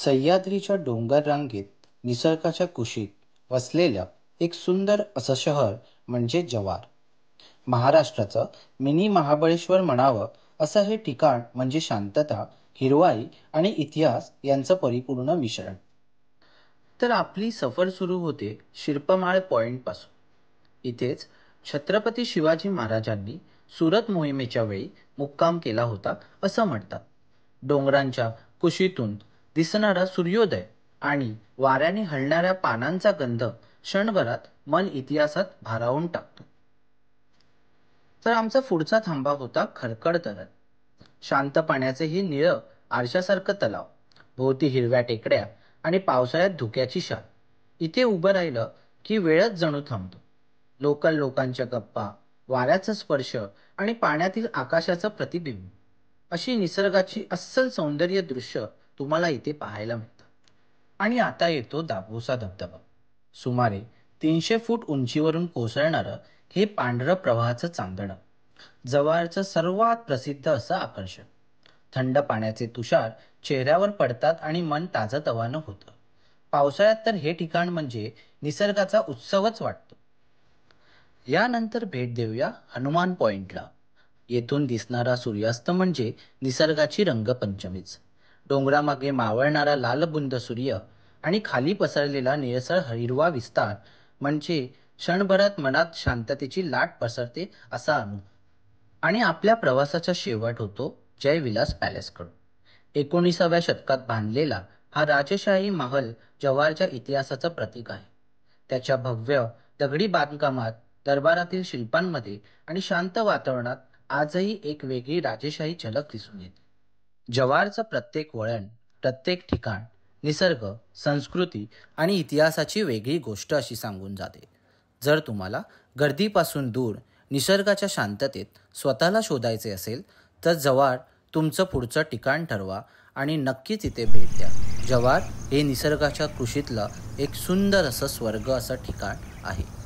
सह्याद्रीच्या डोंगर रांगेत निसर्गाच्या कुशीत वसलेलं एक सुंदर असं शहर म्हणजे जव्हार. महाराष्ट्राचं मिनी महाबळेश्वर म्हणावं असं हे ठिकाण म्हणजे शांतता, हिरवाई आणि इतिहास यांचं परिपूर्ण मिश्रण. तर आपली सफर सुरू होते शिरपमाळ पॉइंट पासून. इथेच छत्रपती शिवाजी महाराजांनी सुरत मोहिमेच्या वेळी मुक्काम केला होता असं म्हणतात. डोंगरांच्या कुशीतून दिसणारा सूर्योदय आणि वाऱ्याने हलणाऱ्या पानांचा गंध क्षणभरात मन इतिहासात भारावून टाकतो. तर आमचा पुढचा थांबा होता खडखड धरण. शांत पाण्याचे हे निळ आरशासारखं तलाव, भोवती हिरव्या टेकड्या आणि पावसाळ्यात धुक्याची शाल. इथे उभं राहिलं की वेळच जणू थांबतो. लोकल लोकांच्या गप्पा, वाऱ्याचा स्पर्श आणि पाण्यातील आकाशाचं प्रतिबिंब, अशी निसर्गाची अस्सल सौंदर्य दृश्य तुम्हाला इथे पाहायला मिळतं. आणि आता येतो दाभोसा धबधबा. सुमारे 300 फूट उंचीवरून कोसळणारं हे पांढरं प्रवाहाचं चांदणं, जवळचं सर्वात प्रसिद्ध असं आकर्षण. थंड पाण्याचे तुषार चेहऱ्यावर पडतात आणि मन ताजंतवानं होतं. पावसाळ्यात तर हे ठिकाण म्हणजे निसर्गाचा उत्सवच वाटतो. यानंतर भेट देऊया हनुमान पॉइंटला. येथून दिसणारा सूर्यास्त म्हणजे निसर्गाची रंगपंचमीच. डोंगरामागे मावळणारा लालबुंद सूर्य आणि खाली पसरलेला निळसर हिरवा विस्तार म्हणजे क्षणभरात मनात शांततेची लाट पसरते असा अनुभव. आणि आपल्या प्रवासाचा शेवट होतो जयविलास पॅलेसकडून. 19व्या शतकात बांधलेला हा राजशाही महल जव्हारच्या इतिहासाचं प्रतीक आहे. त्याच्या भव्य दगडी बांधकामात, दरबारातील शिल्पांमध्ये आणि शांत वातावरणात आजही एक वेगळी राजेशाही झलक दिसून येते. जव्हारचं प्रत्येक वळण, प्रत्येक ठिकाण निसर्ग, संस्कृती आणि इतिहासाची वेगळी गोष्ट अशी सांगून जाते. जर तुम्हाला गर्दीपासून दूर निसर्गाच्या शांततेत स्वतःला शोधायचे असेल तर जव्हार तुमचं पुढचं ठिकाण ठरवा आणि नक्कीच इथे भेट द्या. जव्हार हे निसर्गाच्या कुशीतलं एक सुंदर असं स्वर्ग असं ठिकाण आहे.